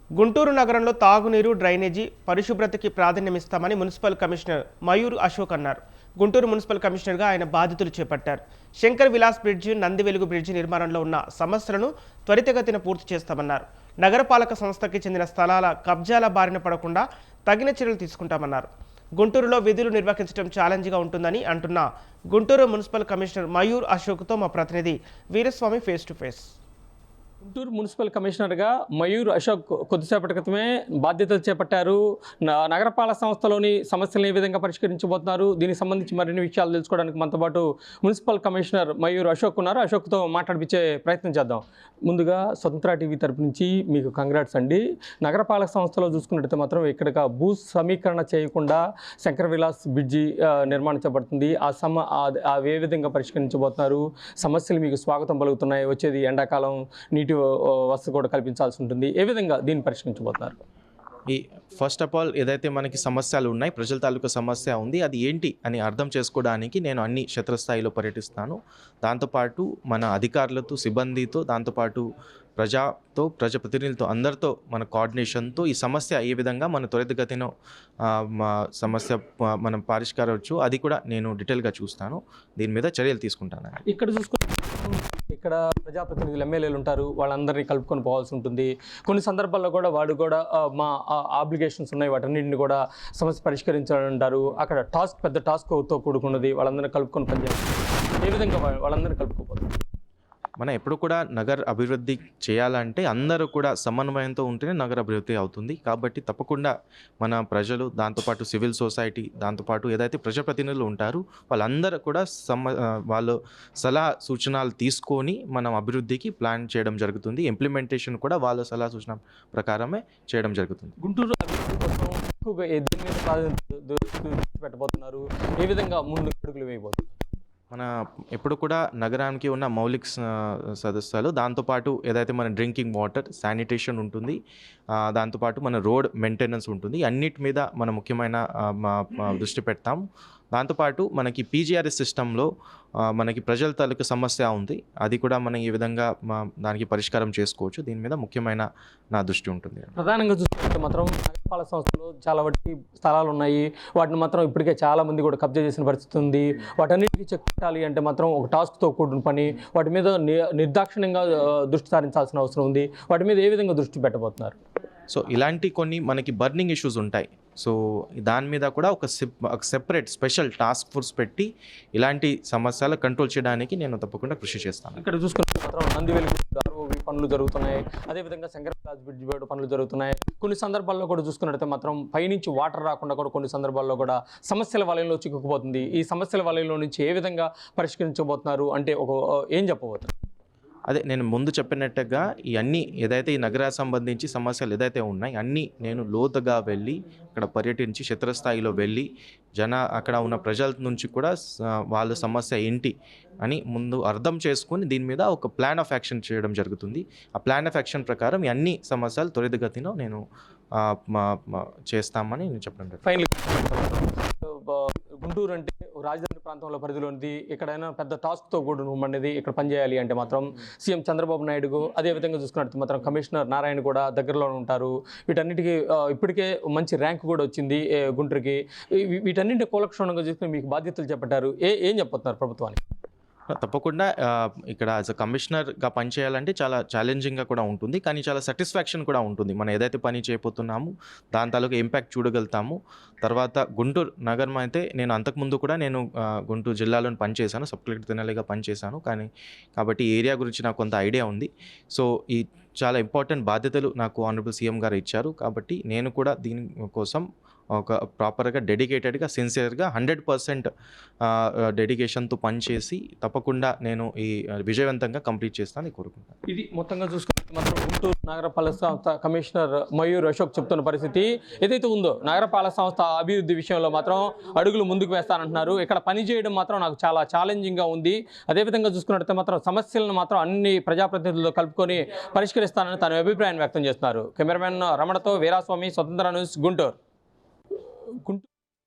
గుంటూరు నగరంలో తాగునీరు, డ్రైనేజీ, పరిశుభ్రతకి ప్రాధాన్యమిస్తామని మున్సిపల్ కమిషనర్ మయూర్ అశోక్ అన్నారు. గుంటూరు మున్సిపల్ కమిషనర్గా ఆయన బాధ్యతలు చేపట్టారు. శంకర్ విలాస్ బ్రిడ్జి, నందివెలుగు బ్రిడ్జి నిర్మాణంలో ఉన్న సమస్యలను త్వరితగతిన పూర్తి చేస్తామన్నారు. నగరపాలక సంస్థకి చెందిన స్థలాల కబ్జాల బారిన పడకుండా తగిన చర్యలు తీసుకుంటామన్నారు. గుంటూరులో విధులు నిర్వహించడం ఛాలెంజ్గా ఉంటుందని అంటున్న గుంటూరు మున్సిపల్ కమిషనర్ మయూర్ అశోక్తో మా ప్రతినిధి Veeraswamy face to face. Guntur municipal కమిషనర్గా మయూర్ అశోక్ కొద్దిసేపటి క్రితమే బాధ్యతలు చేపట్టారు. నగరపాలక సంస్థలోని సమస్యలను ఏ విధంగా పరిష్కరించబోతున్నారు, దీనికి సంబంధించి మరిన్ని విషయాలు తెలుసుకోవడానికి మనతో పాటు మున్సిపల్ కమిషనర్ మయూర్ అశోక్ ఉన్నారు. అశోక్తో మాట్లాడిపించే ప్రయత్నం చేద్దాం. ముందుగా స్వతంత్ర టీవీ తరపు నుంచి మీకు కంగ్రాట్స్ అండి. నగరపాలక సంస్థలో చూసుకున్నట్టయితే మాత్రం ఇక్కడ భూ సమీకరణ చేయకుండా శంకర్ విలాస్ బ్రిడ్జి నిర్మాణం చేపడుతుంది. ఏ విధంగా పరిష్కరించబోతున్నారు, సమస్యలు మీకు స్వాగతం పలుకుతున్నాయి, వచ్చేది ఎండాకాలం నీటి వసతి కూడా కల్పించాల్సి ఉంటుంది, ఏ విధంగా దీన్ని పరిష్కరించబోతున్నారు? ఫస్ట్ ఆఫ్ ఆల్ ఏదైతే మనకి సమస్యలు ఉన్నాయి, ప్రజల తాలూకా సమస్య ఉంది, అది ఏంటి అని అర్థం చేసుకోవడానికి నేను అన్ని క్షేత్రస్థాయిలో పర్యటిస్తాను. దాంతోపాటు మన అధికారులతో, సిబ్బందితో, దాంతోపాటు ప్రజాప్రతినిధులతో అందరితో మన కోఆర్డినేషన్తో ఈ సమస్య ఏ విధంగా మన త్వరితగతిన సమస్య మనం పరిష్కరించవచ్చు అది కూడా నేను డీటెయిల్గా చూస్తాను. దీని మీద చర్యలు తీసుకుంటాను. ఇక్కడ ప్రజాప్రతినిధులు, ఎమ్మెల్యేలు ఉంటారు, వాళ్ళందరినీ కలుపుకొని పోవాల్సి ఉంటుంది. కొన్ని సందర్భాల్లో కూడా వాడు కూడా మా ఆబ్లిగేషన్స్ ఉన్నాయి, వాటన్నింటిని కూడా సమస్య పరిష్కరించాలంటారు. అక్కడ పెద్ద టాస్క్తో కూడుకున్నది, వాళ్ళందరినీ కలుపుకొని పనిచేస్తారు. ఏ విధంగా వాళ్ళందరినీ కలుపుకోపోతారు? మనం ఎప్పుడు కూడా నగర అభివృద్ధి చేయాలంటే అందరూ కూడా సమన్వయంతో ఉంటేనే నగర అభివృద్ధి అవుతుంది. కాబట్టి తప్పకుండా మన ప్రజలు, దాంతోపాటు సివిల్ సొసైటీ, దాంతోపాటు ఏదైతే ప్రజాప్రతినిధులు ఉంటారో వాళ్ళందరూ కూడా వాళ్ళు సలహా సూచనలు తీసుకొని మనం అభివృద్ధికి ప్లాన్ చేయడం జరుగుతుంది. ఇంప్లిమెంటేషన్ కూడా వాళ్ళ సలహా సూచన ప్రకారమే చేయడం జరుగుతుంది. గుంటూరు అభివృద్ధి కోసం ఎక్కువగా దీని మీద ప్రాధాన్యత పెట్టబోతున్నారు, ఏ విధంగా ముందు అడుగులు వేయబోతున్నారు? మన ఎప్పుడు కూడా నగరానికి ఉన్న మౌలిక సదస్యాలు, దాంతోపాటు ఏదైతే మన డ్రింకింగ్ వాటర్, శానిటేషన్ ఉంటుంది, దాంతోపాటు మన రోడ్ మెయింటెనెన్స్ ఉంటుంది, అన్నిటి మీద మనం ముఖ్యమైన దృష్టి పెడతాం. దాంతోపాటు మనకి పీజీఆర్ఎస్ సిస్టంలో మనకి ప్రజల తాలూకు సమస్య ఉంది, అది కూడా మనం ఈ విధంగా దానికి పరిష్కారం చేసుకోవచ్చు. దీని మీద ముఖ్యమైన నా దృష్టి ఉంటుంది. ప్రధానంగా చూసుకుంటే మాత్రం నగరపాలక సంస్థలో చాలా వాటికి స్థలాలు ఉన్నాయి, వాటిని మాత్రం ఇప్పటికే చాలా మంది కూడా కబ్జా చేసిన పరిస్థితి ఉంది. వాటన్నిటికీ చెక్ పెట్టాలి అంటే మాత్రం ఒక టాస్క్తో కూడిన పని, వాటి మీద నిర్దాక్షిణ్యంగా దృష్టి సారించాల్సిన అవసరం ఉంది. వాటి మీద ఏ విధంగా దృష్టి పెట్టబోతున్నారు? సో ఇలాంటి కొన్ని మనకి బర్నింగ్ ఇష్యూస్ ఉంటాయి. సో దాని మీద కూడా ఒక సెపరేట్ స్పెషల్ టాస్క్ ఫోర్స్ పెట్టి ఇలాంటి సమస్యలు కంట్రోల్ చేయడానికి నేను తప్పకుండా కృషి చేస్తాను. ఇక్కడ చూసుకుంటే మాత్రం నందివెలుగు పనులు జరుగుతున్నాయి, అదేవిధంగా శంకర్ విలాస్ బ్రిడ్జి పనులు జరుగుతున్నాయి. కొన్ని సందర్భాల్లో కూడా చూసుకున్నట్లయితే మాత్రం పైనుంచి వాటర్ రాకుండా కూడా కొన్ని సందర్భాల్లో కూడా సమస్యల వలయంలో చిక్కుకుపోతుంది. ఈ సమస్యల వలయంలో నుంచి ఏ విధంగా పరిష్కరించబోతున్నారు అంటే ఏం చెప్పబోతున్నారు? అదే నేను ముందు చెప్పినట్టుగా ఇవన్నీ ఏదైతే ఈ నగరానికి సంబంధించి సమస్యలు ఏదైతే ఉన్నాయి అన్నీ నేను లోతుగా వెళ్ళి అక్కడ పర్యటించి క్షేత్రస్థాయిలో వెళ్ళి అక్కడ ఉన్న ప్రజల నుంచి కూడా వాళ్ళ సమస్య ఏంటి అని ముందు అర్థం చేసుకుని దీని మీద ఒక ప్లాన్ ఆఫ్ యాక్షన్ చేయడం జరుగుతుంది. ఆ ప్లాన్ ఆఫ్ యాక్షన్ ప్రకారం ఈ అన్ని సమస్యలు త్వరితగతిలో నేను చేస్తామని నేను చెప్పడం జరుగుతుంది. గుంటూరు అంటే రాజధాని ప్రాంతంలో పరిధిలోనిది, ఎక్కడైనా పెద్ద టాస్క్తో కూడిన అనేది ఇక్కడ పనిచేయాలి అంటే మాత్రం సీఎం చంద్రబాబు నాయుడు, అదేవిధంగా చూసుకున్నట్టు మాత్రం కమిషనర్ నారాయణ కూడా దగ్గరలో ఉంటారు. వీటన్నిటికీ ఇప్పటికే మంచి ర్యాంక్ కూడా వచ్చింది గుంటూరుకి. వీటన్నింటి కూలక్షణంగా చూసుకుని మీకు బాధ్యతలు చేపట్టారు, ఏం చెప్పబోతున్నారు ప్రభుత్వానికి? తప్పకుండా ఇక్కడ యాజ్ అ కమిషనర్గా పనిచేయాలంటే చాలా ఛాలెంజింగ్గా కూడా ఉంటుంది, కానీ చాలా సాటిస్ఫాక్షన్ కూడా ఉంటుంది. మనం ఏదైతే పని చేయబోతున్నామో దాని తాలూకు ఇంపాక్ట్ చూడగలుగుతాము. తర్వాత గుంటూరు నగరం అయితే నేను అంతకుముందు కూడా నేను గుంటూరు జిల్లాలో పనిచేశాను, సబ్ కలెక్టర్ తెనాలిగా పనిచేశాను, కాబట్టి ఈ ఏరియా గురించి నాకు కొంత ఐడియా ఉంది. సో ఈ చాలా ఇంపార్టెంట్ బాధ్యతలు నాకు ఆనరబుల్ సీఎం గారు ఇచ్చారు. కాబట్టి నేను కూడా దీనికోసం ఒక ప్రాపర్గా డెడికేటెడ్గా సిన్సియర్గా 100% డెడికేషన్తో పనిచేసి తప్పకుండా నేను ఈ విజయవంతంగా కంప్లీట్ చేస్తానని కోరుకుంటాను. ఇది మొత్తంగా చూసుకుంటే మాత్రం గుంటూరు నగరపాలక సంస్థ కమిషనర్ మయూర్ అశోక్ చెప్తున్న పరిస్థితి ఏదైతే ఉందో, నగరపాలక సంస్థ అభివృద్ధి విషయంలో మాత్రం అడుగులు ముందుకు వేస్తానంటున్నారు. ఇక్కడ పనిచేయడం మాత్రం నాకు చాలా ఛాలెంజింగ్గా ఉంది. అదేవిధంగా చూసుకున్నట్లయితే మాత్రం సమస్యలను మాత్రం అన్ని ప్రజాప్రతినిధులతో కలుపుకొని పరిష్కరిస్తానని తన అభిప్రాయాన్ని వ్యక్తం చేస్తున్నారు. కెమెరామెన్ రమణతో వీరాస్వామి, స్వతంత్ర న్యూస్, గుంటూరు.